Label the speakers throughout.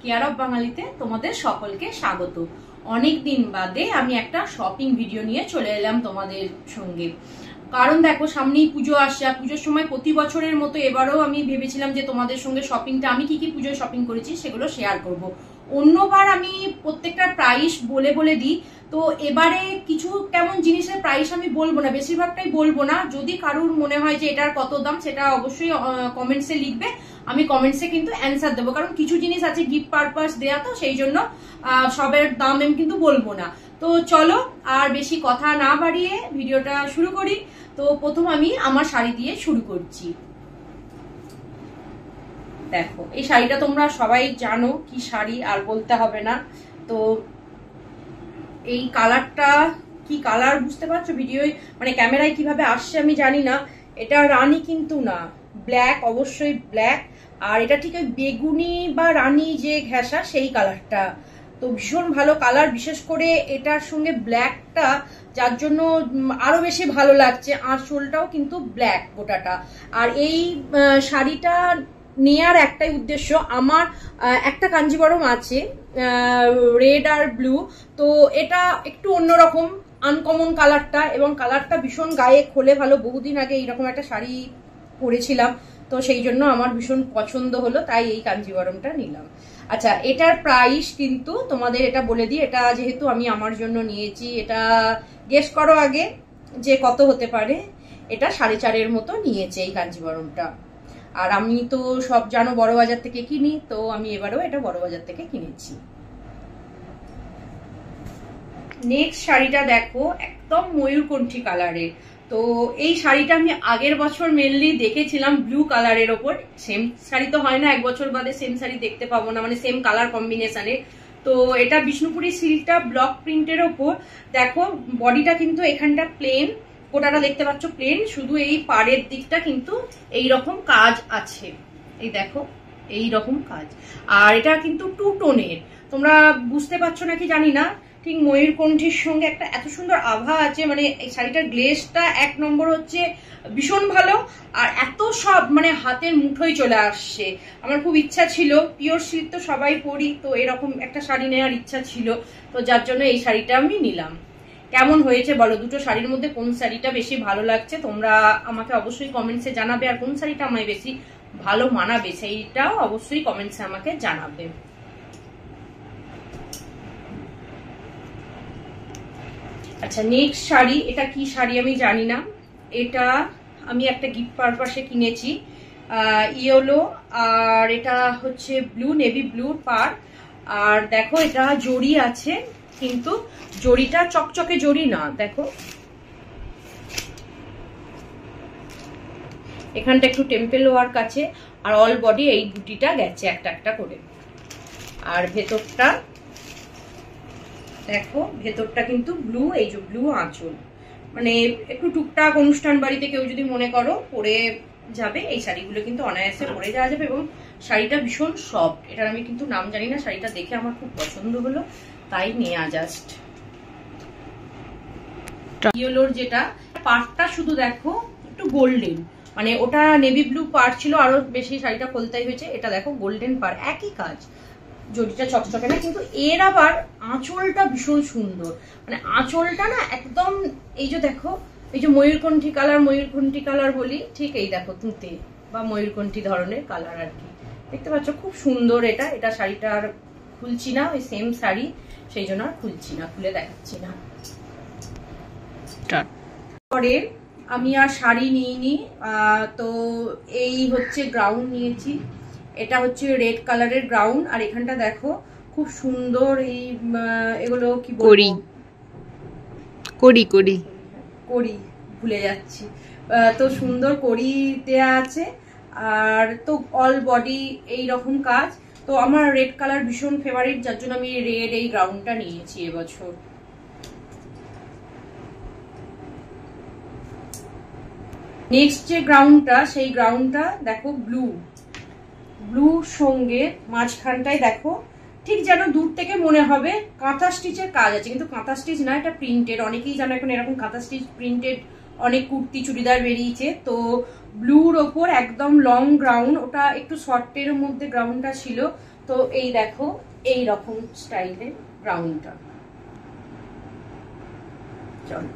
Speaker 1: Care of বাঙালিতে তোমাদের সকলকে স্বাগত। অনেক দিন বাদে আমি একটা শপিং ভিডিও নিয়ে চলে এলাম তোমাদের সঙ্গে। কারণ দেখো সামনেই পুজো আসছে, আর পুজোর সময় প্রতি বছরের মতো এবারও আমি ভেবেছিলাম যে তোমাদের সঙ্গে শপিংটা আমি কি কি পুজোয় শপিং করেছি সেগুলো শেয়ার করব। অন্যবার আমি প্রত্যেকটা প্রাইস বলে বলে দিই, তো এবারে কিছু কেমন জিনিসের প্রাইস আমি বলবো না, বেশিরভাগটাই বলবো না। যদি কারুর মনে হয় যে এটার কত দাম সেটা অবশ্যই কমেন্টসে লিখবে, আমি কমেন্টসে কিন্তু অ্যান্সার দেবো। কারণ কিছু জিনিস আছে গিফট পারপাস দেয়া, তো সেই জন্য সবের দাম আমি কিন্তু বলবো না। তো চলো আর বেশি কথা না বাড়িয়ে ভিডিওটা শুরু করি। তো প্রথম আমি আমার শাড়ি দিয়ে শুরু করছি। দেখো এই শাড়িটা তোমরা সবাই জানো কি শাড়ি, আর বলতে হবে না। তো এই কালারটা কি কালার বুঝতে পারছো ভিডিওয়, মানে ক্যামেরায় কিভাবে আসছে আমি জানি না। এটা রানী কিন্তু না, ব্ল্যাক, অবশ্যই ব্ল্যাক। আর এটা ঠিক ওই বেগুনি বা রানী যে ঘেঁষা সেই কালারটা। তো ভীষণ ভালো কালার, বিশেষ করে এটার সঙ্গে ব্ল্যাকটা যার জন্য আরো বেশি ভালো লাগছে। আঁচলটাও কিন্তু ব্ল্যাক গোটাটা। আর এই শাড়িটা নেয়ার একটাই উদ্দেশ্য, আমার একটা কাঞ্জিবরম আছে রেড আর ব্লু, তো এটা একটু অন্যরকম আনকমন কালারটা, এবং কালারটা ভীষণ গায়ে খোলে ভালো। বহুদিন আগে এইরকম একটা শাড়ি পরেছিলাম, তো সেই জন্য আমার ভীষণ পছন্দ হলো, তাই এই কাঞ্জিবরমটা নিলাম। আচ্ছা, এটার প্রাইস কিন্তু তোমাদের এটা বলে দিই, এটা যেহেতু আমি আমার জন্য নিয়েছি, এটা গেস করো আগে যে কত হতে পারে। এটা 4.5 মতো নিয়েছে এই কাঞ্জিবরমটা। আর আমি তো সব জানো বড়বাজার থেকে কিনি, তো আমি এবারেও এটা বড়বাজার থেকে কিনেছি। নেক্সট শাড়িটা দেখো একদম ময়ূরকণ্ঠী কালারের। তো এই শাড়িটা আমি আগের বছর মেনলি দেখেছিলাম ব্লু কালারের ওপর। সেম শাড়ি তো হয় না, এক বছর বাদে সেম শাড়ি দেখতে পাবো না, মানে সেম কালার কম্বিনেশনে। তো এটা বিষ্ণুপুরি সিল্কটা ব্লক প্রিন্টের ওপর। দেখো বডিটা কিন্তু এখানটা প্লেন, গোটাটা দেখতে পাচ্ছ প্লেন, শুধু এই পাড়ের দিকটা কিন্তু এই রকম কাজ আছে। এই দেখো এই রকম কাজ। আর এটা কিন্তু 2 টোনের, তোমরা বুঝতে পারছো নাকি জানি না। ঠিক ময়ূরকণ্ঠীর সঙ্গে একটা এত সুন্দর আভা আছে, মানে এই শাড়িটার গ্লেজটা 1 নম্বর হচ্ছে, ভীষণ ভালো। আর এত সব মানে হাতের মুঠোয় চলে আসছে। আমার খুব ইচ্ছা ছিল, পিওর সিল্ক তো সবাই পরি, তো এরকম একটা শাড়ি নেওয়ার ইচ্ছা ছিল, তো যার জন্য এই শাড়িটা আমি নিলাম। কেমন হয়েছে বলো, দুটো শাড়ির মধ্যে কোন শাড়িটা বেশি ভালো লাগছে তোমরা আমাকে অবশ্যই কমেন্টসে জানাবে। আর কোন শাড়িটা আমায় বেশি ভালো মানাবে সেইটাও অবশ্যই কমেন্টসে আমাকে জানাবে। আচ্ছা, নেক্সট শাড়ি, এটা কি শাড়ি আমি জানি না। এটা আমি একটা গিফট পারপাসে কিনেছি, ইয়েলো, আর এটা হচ্ছে ব্লু, নেভি ব্লু পার। আর দেখো এটা জড়ি আছে, কিন্তু জড়িটা চকচকে জড়ি না, দেখো এখানটা একটু টেম্পেল ওয়ার্ক আছে, আর অল বডি এই বুটিটা গেছে একটা একটা করে। আর ভেতরটা দেখো, ভেতরটা কিন্তু ব্লু, এই যে ব্লু আঁচল, মানে একটু টুকটাক অনুষ্ঠান বাড়িতে কেউ যদি মনে করো পরে যাবে, এই শাড়িগুলো কিন্তু অনায়াসে পরে যাওয়া যাবে। এবং শাড়িটা ভীষণ সফট, এটার আমি কিন্তু নাম জানি না, শাড়িটা দেখে আমার খুব পছন্দ হলো তাই নেওয়া। জাস্ট ইয়েলোর যেটা পাড়টা শুধু দেখো একটু গোল্ডেন, মানে ওটা নেভি ব্লু পাড় ছিল, আরো বেশি শাড়িটা খোলতাই হয়েছে। এটা দেখো গোল্ডেন পাড়, একই কাজ, জড়িটা চকচকে না, কিন্তু এর আবার আঁচলটা ভীষণ সুন্দর। মানে আঁচলটা না একদম, এই যে দেখো এই যে ময়ূরকণ্ঠী কালার, ময়ূরকণ্ঠী কালার বলি, ঠিক এই দেখো তুঁতে বা ময়ূরকণ্ঠী ধরনের কালার আর কি, দেখতে পাচ্ছ খুব সুন্দর। এটা এটা শাড়িটা আর খুলছি না, ওই সেম শাড়ি সেই জন্য আর খুলছি না, খুলে দেখাচ্ছি না। পরে আমি আর শাড়ি নিইনি, তো এই হচ্ছে গ্রাউন্ড নিয়েছি। এটা হচ্ছে রেড কালারের গ্রাউন্ড, আর এখানটা দেখো খুব সুন্দর এই এগুলো কি করি করি করি করি ভুলে যাচ্ছি, তো সুন্দর করি দেয়া আছে। আর তো অল বডি এই রকম কাজ। তো আমার রেড কালার ভীষণ ফেভারিট, যার জন্য আমি রেড এই গ্রাউন্ডটা নিয়েছি এবছর। নেক্সট যে গ্রাউন্ডটা, সেই গ্রাউন্ডটা দেখো ব্লু, ব্লুর সঙ্গে মাঝখানটায় দেখো ঠিক যেন দূর থেকে মনে হবে কাঁথা স্টিচের কাজ আছে, কিন্তু কাঁথা স্টিচ না, এটা প্রিন্টেড। অনেকেই জানো এখন এরকম কাঁথা স্টিচ প্রিন্টেড অনেক কুর্তি চুড়িদার বেরিয়েছে। তো ব্লুর ওপর একদম লং গ্রাউন্ড, ওটা একটু শর্টের মধ্যে গ্রাউন্ডটা ছিল। তো এই দেখো এই রকম স্টাইলের গ্রাউন্ডটা। চলো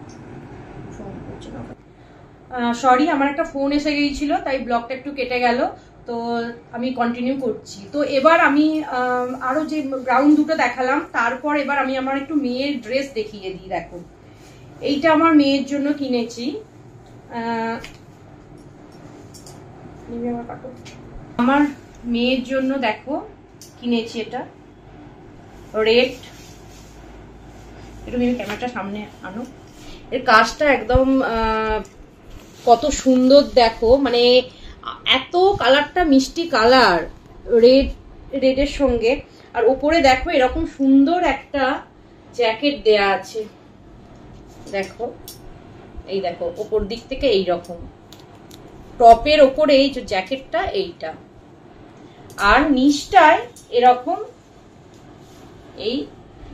Speaker 1: সরি, আমার একটা ফোন এসে গিয়েছিল তাই ব্লগটা একটু কেটে গেল। তো আমি কন্টিনিউ করছি। তো এবার আমি আরো যে গ্রাউন্ড দুটো দেখালাম, তারপর এবার আমি আমার একটু মেয়ের ড্রেস দেখিয়ে দিই। দেখো এইটা আমার মেয়ের জন্য কিনেছি। আমার মেয়ের জন্য দেখো কিনেছি এটা রেড। একটু ক্যামেরাটা সামনে আনো। এর কাজটা একদম কত সুন্দর দেখো, মানে এত কালারটা মিষ্টি কালার রেডের সঙ্গে। আর ওপরে দেখো এরকম সুন্দর একটা জ্যাকেট দেয়া আছে। দেখো এই দেখো ওপর দিক থেকে এই রকম টপের ওপরে এই যে জ্যাকেটটা এইটা, আর নিচটায় এরকম এই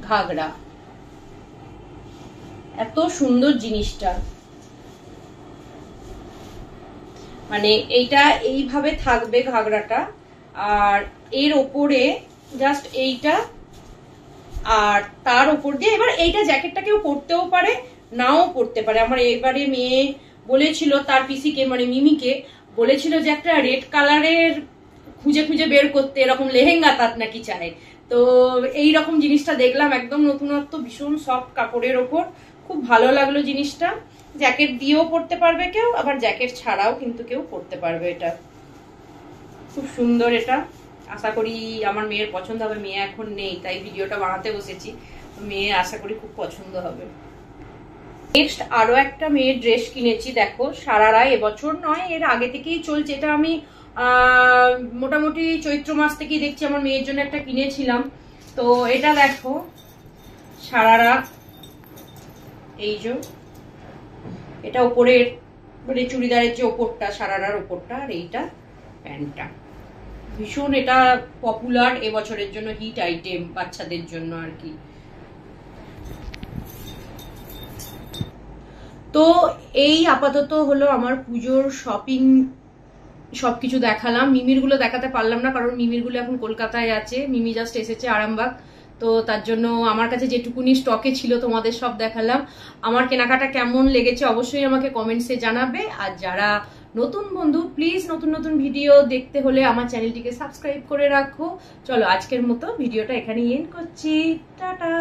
Speaker 1: ঘাগরা। এত সুন্দর জিনিসটা, মানে এইটা এইভাবে থাকবে ঘাগরাটা, আর এর ওপরে জাস্ট এইটা, আর তার ওপর দিয়ে এবার এইটা জ্যাকেটটা কেউ পরতেও পারে নাও পরতে পারে। আমার এবারে মেয়ে বলেছিল তার পিসিকে মানে মিমিকে বলেছিল যে একটা রেড কালারের খুঁজে খুঁজে বের করতে, এরকম লেহেঙ্গা তার নাকি চায়। তো এই রকম জিনিসটা দেখলাম, একদম নতুনত্ব, ভীষণ সফট কাপড়ের ওপর, খুব ভালো লাগলো জিনিসটা। জ্যাকেট দিয়েও পরতে পারবে কেউ, আবার জ্যাকেট ছাড়াও কিন্তু কেউ পরতে পারবে। এটা খুব সুন্দর। এটা আশা করি আমার মেয়ের পছন্দ হবে। মেয়ে এখন নেই তাই ভিডিওটা বানাতে বসেছি, মেয়ে আশা করি খুব পছন্দ হবে। নেক্সট আরো একটা মেয়ের ড্রেস কিনেছি। দেখো সারারা এবছর নয়, এর আগে থেকেই চলছে। এটা আমি মোটামুটি চৈত্র মাস থেকেই দেখছি আমার মেয়ের জন্য একটা কিনেছিলাম। তো এটা দেখো সারারা, এই যে এটা ওপরের মানে চুড়িদারের যে ওপরটা, সারারার ওপরটা, আর এইটা প্যান্টটা। ভীষণ এটা পপুলার এবছরের জন্য, হিট আইটেম বাচ্চাদের জন্য আর কি। তো এই আপাতত হলো আমার পুজোর শপিং, সবকিছু দেখালাম। মিমির গুলো দেখাতে পারলাম না কারণ মিমির গুলো এখন কলকাতায় আছে। মিমি জাস্ট এসেছে আরামবাগ, তো তার জন্য আমার কাছে যেটুকুনি স্টকে ছিল তোমাদের সব দেখালাম। আমার কেনাকাটা কেমন লেগেছে অবশ্যই আমাকে কমেন্টসে জানাবে। আর যারা নতুন বন্ধু, প্লিজ নতুন নতুন ভিডিও দেখতে হলে আমার চ্যানেলটিকে সাবস্ক্রাইব করে রাখো। চলো আজকের মতো ভিডিওটা এখানেই এন্ড করছি, টাটা।